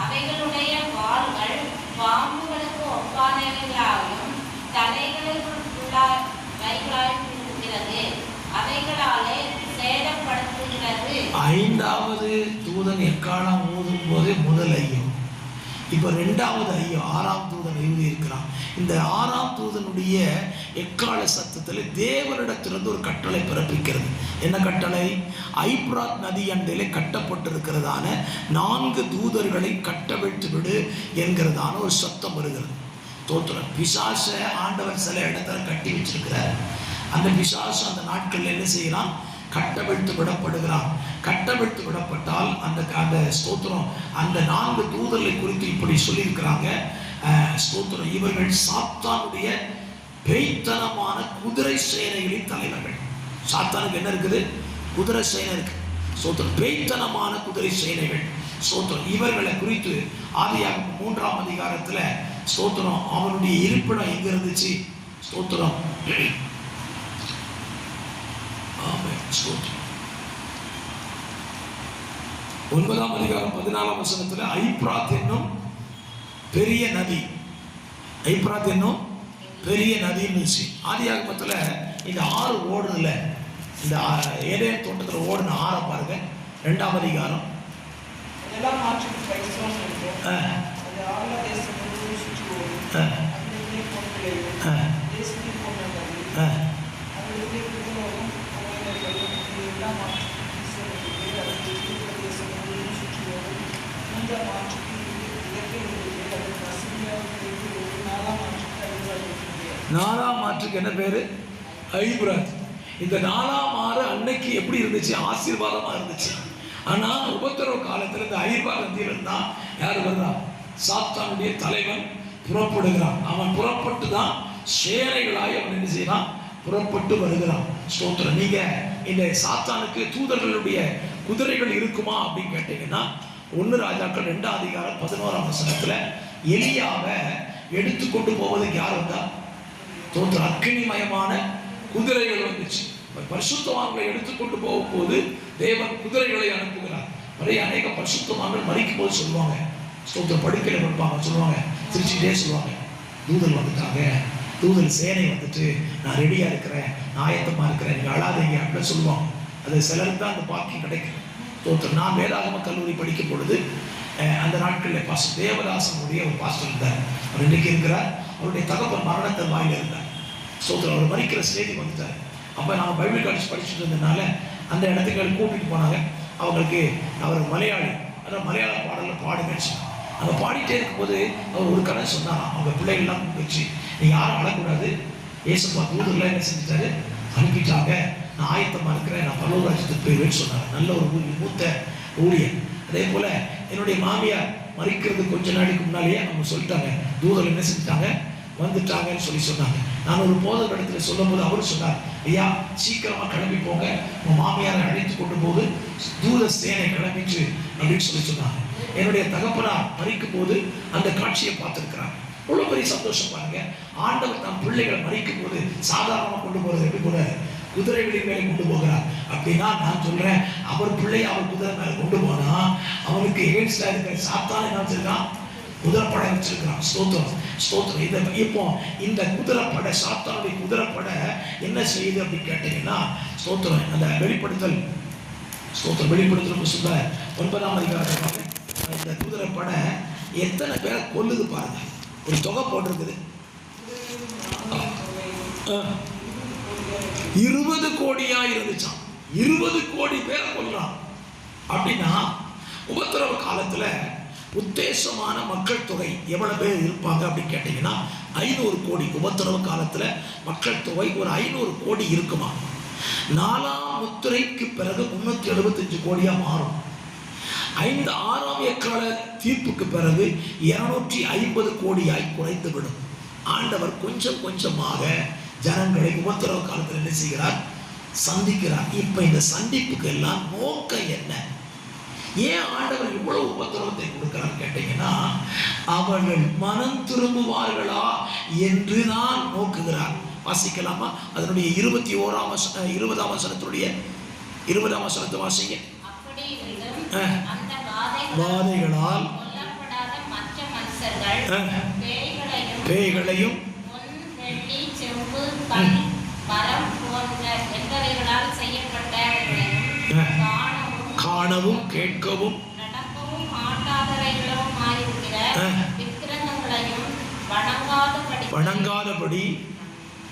அவைகளுடைய வாள்கள் பாம்புகளுக்கு ஒப்பானவைகளாயும் தலைகளுக்குள்ளாய்களாயும் இருக்கிறது. அவைகளாலே சேதப்படுத்துகிறது.
5வது தூதன் எக்காலம் ஊதும் போது முதல் ஐயோ. இப்போ 2வது ஐயோ 6ஆம் தூதன் எழுதியிருக்கிறான். இந்த 6ஆம் தூதனுடைய எக்கால சத்தத்தில் தேவனிடத்திலிருந்து ஒரு கட்டளை பிறப்பிக்கிறது. என்ன கட்டளை? ஐபிராத் நதி அண்டையிலே கட்டப்பட்டிருக்கிறதான 4 தூதர்களை கட்டவிழ்த்து விடு என்கிறதான ஒரு சத்தம் வருகிறது. தோற்றம். பிசாச ஆண்டவர் சில இடத்துல கட்டி வச்சிருக்கிறார். அந்த பிசாசு அந்த நாட்களில் என்ன செய்யலாம்? கட்டவிழ்த்து விடப்படுகிறான். கட்டவிழ்த்து விடப்பட்டால் அந்த ஸ்தோத்திரம் அந்த 4 தூதர்களை குறித்து இப்படி சொல்லியிருக்கிறாங்க. ஸ்தோத்திரம், இவர்கள் சாத்தானுடைய பேய்த்தனமான குதிரை சேனைகளின் தலைவர்கள். சாத்தானுக்கு என்ன இருக்குது? குதிரை சேனை இருக்கு. ஸ்தோத்திரம், பேய்த்தனமான குதிரை சேனைகள். ஸ்தோத்திரம், இவர்களை குறித்து ஆதியாகமம் 3ஆம் அதிகாரத்துல ஸ்தோத்திரம் அவனுடைய இருப்பிடம் எங்க இருந்துச்சு? ஸ்தோத்திரம், ஸ்தோத்திரம் 9ஆம் அதிகாரம் 14ஆம் வசனத்துல ஐப்ராத் என்னும் பெரிய நதி, ஐப்ராத் என்னும் பெரிய நதின்னு ஆதியாகமத்துல இந்த ஆறு ஓடுதுல, இந்த ஏதேன் தோட்டத்தில் ஓடுன ஆற பாருங்க. 2ஆம் அதிகாரம். நாலாம் ஆற்றுக்கு என்ன பேரு? ஐப்ராத். இந்த 4ஆம் ஆறு அன்னைக்கு எப்படி இருந்துச்சு? ஆசீர்வாதமா இருந்துச்சு. ஆனா உபத்திரவ காலத்துல இந்த ஐப்ராத் நதியில தான் யார் வருதா? சாத்தானுடைய தலைவன் புறப்படுகிறான். அவன் புறப்பட்டு தான் சேனைகளாய் அவன் என்ன செய்யறான்? புறப்பட்டு வருகிறான். ஸ்தோத்திரம். நீங்க இந்த சாத்தானுக்கு தூதர்களுடைய குதிரைகள் இருக்குமா அப்படின்னு கேட்டீங்கன்னா 1 ராஜாக்கள் 2ஆம் அதிகாரம் 11ஆம் வசனத்துல எலியாவை எடுத்துக்கொண்டு போவதுக்கு யார் வந்தா? ஸ்தோத்திரம், அக்கினிமயமான குதிரைகள் வந்துச்சு. பரிசுத்தவான்களை எடுத்துக்கொண்டு போகும்போது தேவன் குதிரைகளை அனுப்புகிறார். நிறைய அநேக பரிசுத்தவான்கள் மறிக்கும் போது சொல்லுவாங்க, ஸ்தோத்திரம், படுக்கையில கொடுப்பாங்க, சொல்லுவாங்க, சிரிச்சுட்டே சொல்லுவாங்க, தூதல் வந்துட்டாங்க, தூதல் சேனை வந்துட்டு, நான் ரெடியா இருக்கிறேன், நான் ஆயத்தமா இருக்கிறேன், நீங்க அழாதீங்க அப்படின்னு சொல்லுவாங்க. அது சிலருக்கு தான் அந்த பாக்கியம் கிடைக்கும். ஸ்தோத்திரம். நான் வேதாகம கல்லூரி படிக்கும் பொழுது அந்த நாட்களில் பாஸ்டர் தேவதாசனுடைய ஒரு பாஸ்டர் இருந்தார். அவர் இன்னைக்கு இருக்கிறார். அவருடைய தகப்பன் மரணத்தின் வாயில இருந்தார். ஸ்தோத்திரம். அவர் மறிக்கிற ஸ்டேஜுக்கு வந்துட்டார். அப்போ நாங்கள் பைபிள் காலேஜ் படிச்சுட்டு இருந்ததுனால அந்த இடத்துக்கு கூட்டிகிட்டு போனாங்க. அவங்களுக்கு அவர் மலையாளி, அதான் மலையாள பாடலில் பாடுங்கன்னு சொன்னாங்க. அங்கே பாடிட்டே இருக்கும்போது அவர் ஒரு கதை சொன்னாராம். அவங்க பிள்ளைகள்லாம் வச்சு, நீங்கள் யாரும் அழக்கூடாது, ஏசப்பா தூதர்லாம் என்ன செஞ்சுட்டாரு? அனுப்பிட்டாங்க, நான் ஆயத்தமாக இருக்கிறேன், நான் பல்லவ ராஜ்யத்துக்கு போயிடுவேன்னு சொன்னாங்க. நல்ல ஒரு மூத்த ஊழியர். அதே போல் என்னுடைய மாமியார் மறிக்கிறது கொஞ்ச நாளைக்கு முன்னாலேயே அவங்க சொல்லிட்டாங்க, தூதர் என்ன செஞ்சுட்டாங்க? வந்துட்டாங்கன்னு சொன்னாங்க. நான் ஒரு போதர் இடத்துல சொல்லும் போது அவரு சொன்னார், ஐயா சீக்கிரமா கிளம்பி போங்க, உங்க மாமியாரை அழைத்து கொண்டு போது தூத சேனை கிளம்பிச்சு அப்படின்னு சொன்னாங்க. என்னுடைய தகப்பனார் மறிக்கும் போது அந்த காட்சியை பார்த்திருக்கிறாங்க. அவ்வளவு பெரிய சந்தோஷம் பாருங்க. ஆண்டவர் தம் பிள்ளைகளை மறிக்கும் போது சாதாரணமா கொண்டு போறது எப்படி கூட குதிரைகளின் மேலே கொண்டு போகிறார். அப்படின்னா நான் சொல்றேன், அவர் பிள்ளையை அவர் குதிரை மேல கொண்டு போனா அவனுக்கு எகென்ஸ்டா இருக்கிற சாத்தான் என்ன வச்சிருக்கான்? குதிரைப்படை வச்சிருக்கிறான். ஸ்தோத்திரம், ஸ்தோத்திரம். இப்போ இந்த குதிரைப்படை, சாத்தானுடைய குதிரைப்படை என்ன செய்யுது அப்படின்னு கேட்டீங்கன்னா, ஸ்தோத்திரம், அந்த வெளிப்படுத்தல், ஸ்தோத்திரம், வெளிப்படுத்தல் புத்தகத்துல 9ஆம் அதிகாரத்துல இந்த குதிரைப்படை எத்தனை பேரை கொல்லுது பாருங்க. ஒரு தொகை போட்டிருக்குது, 20 கோடியா இருந்துச்சான். 20 கோடி பேரை கொல்றான். அப்படின்னா உபத்திரவ காலத்துல உத்தேசமான மக்கள் தொகை எவ்வளவு பேர் இருப்பாங்க அப்படின்னு கேட்டீங்கன்னா 500 கோடி. உபத்திரவ காலத்துல மக்கள் தொகை ஒரு 500 கோடி இருக்குமா. 4ஆம் முத்திரைக்கு பிறகு 375 கோடியா மாறும். 6ஆம் எக்கால தீர்ப்புக்கு பிறகு 250 கோடியாய் குறைத்து விடும். ஆண்டவர் கொஞ்சம் கொஞ்சமாக ஜனங்களை உபத்திரவ காலத்தில் என்ன செய்கிறார்? சந்திக்கிறார். இப்ப இந்த சந்திப்புக்கு எல்லாம் நோக்கம் என்ன? ஏன் ஆண்டவர் இவ்வளவு உபத்திரவத்தை கொடுக்கிறார் கேட்டீங்கன்னா, அவர்கள் மனம் திரும்புவார்களா என்று தான் நோக்குகிறார். வாசிக்கலாமா? அதனுடைய 20ஆம் வசனத்துடைய 20ஆம் வசனத்தை வாசிங்க. வாதைகளால் பேய்களையும் காணவும் கேட்கவும் வணங்காதபடி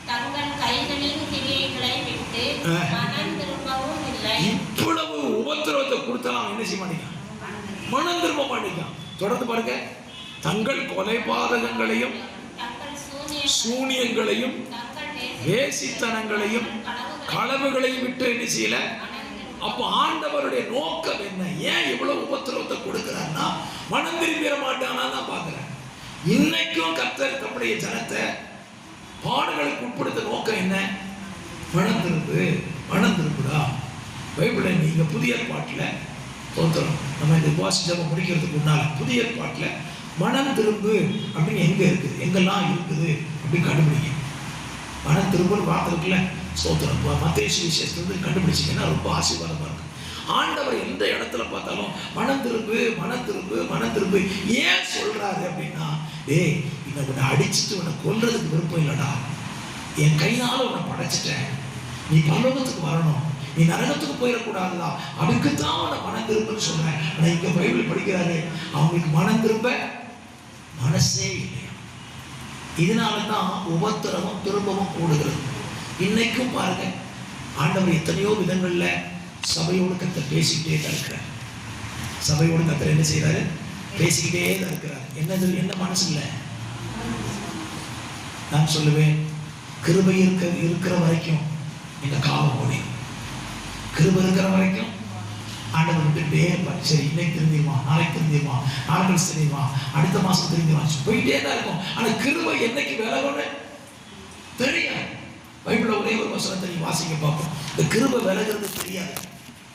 தங்கள் கைகளின் கிரியைகளை விட்டு மனம் திரும்பவும் இல்லை.
இவ்வளவு உபத்திரவத்தை கொடுத்தாலும் என்ன செய்ய மாட்டேங்க? மனம் திரும்ப மாட்டேங்க. தொடர்ந்து பாருங்க. தங்கள் கொலைபாதகங்களையும் சூனியங்களையும் வேசித்தனங்களையும் களவுகளையும் விட்டு என்ன செய்யல. அப்போ ஆண்டவருடைய நோக்கம் என்ன? ஏன் இவ்வளவு உபத்திரவத்தை கொடுக்கிறார்னா மனம் திரும்பிட மாட்டானா தான் பார்க்கிறேன். இன்னைக்கும் கர்த்தர் தம்முடைய ஜனத்தை பாடுகளுக்கு உட்படுத்த நோக்கம் என்ன? மனம் திரும்பு, மனம் திரும்புடா. பைபிளை நீங்க புதிய ஏற்பாட்டில் தோத்திரம் நம்ம இந்த உபவாச ஜெபம் முடிக்கிறதுக்கு முன்னால புதிய ஏற்பாட்டில் மனம் திரும்பு அப்படின்னு எங்க இருக்குது, எங்கெல்லாம் இருக்குது அப்படின்னு கண்டுபிடிங்க. மனம் திரும்புன்னு வார்த்தைக்குள்ள ஸ்தோத்திரம் மத்தேயு சுவிசேஷத்துல கண்டுபிடிச்சிங்கன்னா ரொம்ப ஆசீர்வாதமா இருக்கும். ஆண்டவர் எந்த இடத்துல பார்த்தாலும் மனம் திரும்பு, மனம் திரும்பு, மனம் திரும்பு. ஏன் சொல்றாரு அப்படின்னா, டேய் இன்னும் உன்னை அடிச்சுட்டு உன்னை கொல்றதுக்கு விருப்பம் இல்லடா, என் கையினால உன்னை படைச்சிட்டேன், நீ பரலோகத்துக்கு வரணும், நீ நரகத்துக்கு போயிடக்கூடாதுதா, அதுக்குத்தான் உன்னை மனம் திரும்புன்னு சொல்றேன். ஆனா இங்க பைபிள் படிக்கிறாரு, அவங்களுக்கு மனம் திரும்ப மனசே இல்லையா. இதனால தான் உபத்திரமும் திரும்பவும் கூடுகிறது. இன்னைக்கும் பாருங்க, ஆண்டவர் எத்தனையோ விதங்கள்ல சபையோடு கர்த்தர் பேசிக்கிட்டே தான் இருக்கிறார். சபையோடு கர்த்தர் என்ன செய்யறாரு? பேசிக்கிட்டே தான் இருக்கிறார். என்ன மனசு இல்லை? நான் சொல்லுவேன், கிருபை இருக்கிற வரைக்கும் இந்த காலம் ஓடி, கிருபை இருக்கிற வரைக்கும் ஆண்டவர் விட்டுட்டே இருப்பார். சரி, இன்னைக்கு திரும்பிடுமா, நாளைக்கு திரும்பிடுமா, நாளைக்கு திரும்பிடுமா, அடுத்த மாசம் திரும்பிடுமா, போயிட்டே தான் இருக்கும். ஆனா கிருபை என்னைக்கு விலகும்னு தெரியாது. பைபிள்ல ஒரே ஒரு வசனத்தை நீ வாசிக்க பார்ப்போம். இந்த கிருபை விலகிறது தெரியாது,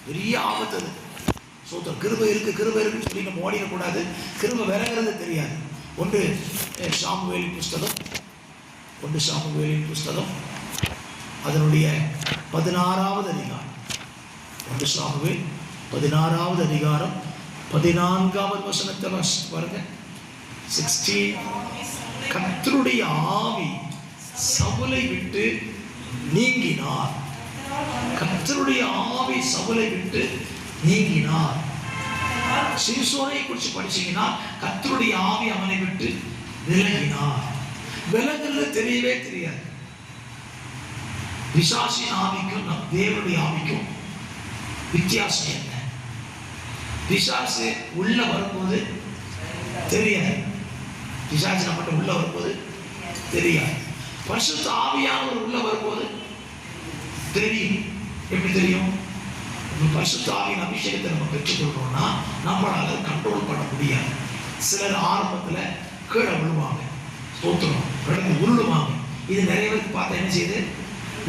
பெரிய ஆபத்து அது. சோத்திரம், கிருபை இருக்கு கிருபை இருக்குன்னு சொல்லி நம்ம ஓடிடக்கூடாது. கிருபை விலகிறது தெரியாது. ஒன்று சாமுவேலின் புஸ்தகம் அதனுடைய 16வது அதிகாரம். 1 சாமுவேல் 16வது அதிகாரம் 14வது வசனத்தை பாருங்க. 16 கர்த்தருடைய ஆவி சவுலை விட்டு நீங்கினார். கர்த்தருடைய ஆவி சவுலை விட்டு நீங்கினார். சிம்சோனை குறித்து படிச்சீங்கன்னா கர்த்தருடைய ஆவி அவனை விட்டு விலகினார். விலகுறது தெரியவே தெரியாது. பிசாசின் ஆவிக்கும் நம் தேவனுடைய ஆவிக்கும் வித்தியாசம் என்ன? பிசாசு உள்ள வரும்போது தெரியாது, பிசாசு நம்மகிட்ட உள்ள வரும்போது தெரியாது. பரிசுத்த ஆவியானவர் உள்ள வரும்போது தெரியும். எப்படி தெரியும்? பரிசுத்த ஆவியின் அபிஷேகத்தை நம்ம பெற்றுக்கொள்றோம்னா நம்மளால கண்ட்ரோல் பண்ண முடியாது. சிலர் ஆரம்பத்துல கீழே விழுவாங்க, தோத்துறோம், கிடந்து உருளுவாங்க. இது நிறைய பேருக்கு பார்த்தா என்ன செய்யுது?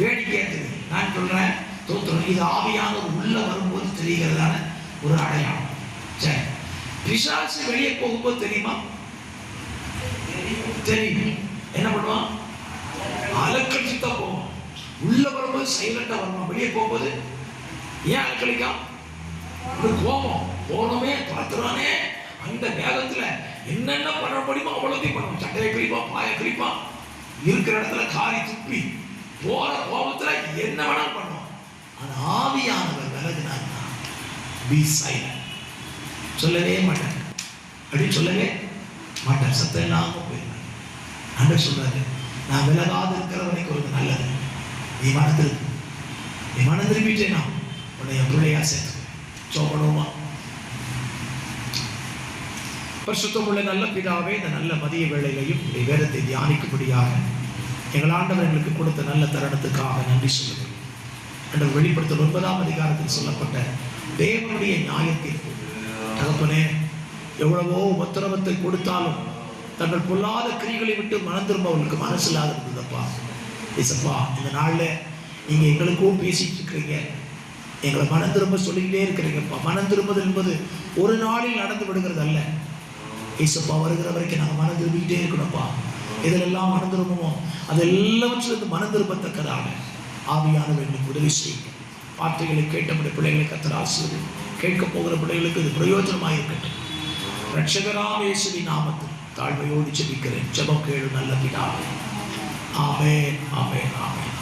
வேடிக்கையா தெரியும். நான் சொல்றேன், தோத்துறோம். இது ஆவியானவர் உள்ள வரும்போது தெரிகிறதான ஒரு அடையாளம். சரி, பிசாசு வெளியே போகும்போது தெரியுமா? தெரியும். என்ன பண்ணுவான்? அலக்கழிச்சுதான் போவோம். உள்ள வரும்போது சைலண்டா வருவான், வெளியே போகும்போது ஏன் அலக்கழிக்கான்? கோபம், போனமே துரத்துறானே, அந்த வேகத்துல என்னென்ன பண்ண முடியுமோ அவ்வளோத்தையும் பண்ணுவோம். சட்டையை கிழிப்பான், பாயை கிழிப்பான், இருக்கிற இடத்துல காரி துப்பி போற கோபத்துல என்ன வேணாலும் பண்ணுவோம். ஆனா ஆவியானவர் விலகினார்னா பி சைலண்ட், சொல்லவே மாட்டார். அப்படின்னு சொல்லவே மாட்டார். சத்தம் இல்லாம போயிருந்தார். அன்று சொல்றாரு, நான் விலகாது இருக்கிற வரைக்கும் ஒரு நல்லது. நீ மனம் திரும்பிட்டேன்னா உன்னை என் பிள்ளையா சேர்த்து சோப்பணுமா. பரிசுத்தமுள்ள நல்ல பிதாவே, இந்த நல்ல மதிய வேளையிலையும் இந்த வேதத்தை தியானிக்கும்படியாக எங்கள் ஆண்டவர் எங்களுக்கு கொடுத்த நல்ல தருணத்துக்காக நன்றி சொல்லுங்கள். ஆண்டவர் வெளிப்படுத்தல் 9ஆம் அதிகாரத்தில் சொல்லப்பட்ட தேவனுடைய நியாயத்தீர்ப்பு, தகப்பனே, எவ்வளவோ உபத்திரவத்தை கொடுத்தாலும் தங்கள் பொல்லாத கிரிகளை விட்டு மனம் திரும்ப அவர்களுக்கு மனசு இல்லாத இருந்ததப்பா. ஏசப்பா, இந்த நாளில் நீங்க எங்களுக்கும் பேசிட்டு இருக்கிறீங்க, எங்களை மனம் திரும்ப சொல்லிக்கிட்டே இருக்கிறீங்கப்பா. மனம் திரும்புதல் என்பது ஒரு நாளில் நடந்து விடுகிறது அல்ல. ஏசப்பா, வருகிற வரைக்கும் நாங்கள் மனம் திரும்பிக்கிட்டே இருக்கணும்ப்பா. இதிலெல்லாம் மனம் திரும்புவோம், அது எல்லாவற்றிலிருந்து மனம் திரும்பத்தக்கதாக ஆவியானவர் எங்களுக்கு உதவி செய்யும். வார்த்தைகளை கேட்டபடி பிள்ளைகளை கர்த்தர் ஆசீர்வதியும். கேட்க போகிற பிள்ளைகளுக்கு இது பிரயோஜனமாக இருக்கட்டும். ரட்சகராம் இயேசுவின் நாமத்தில் தாழ்மையோடு ஜெபிக்கிறேன். ஜெபம் கேளு நல்ல பிதாவே. ஆமென், ஆமென், ஆமென்.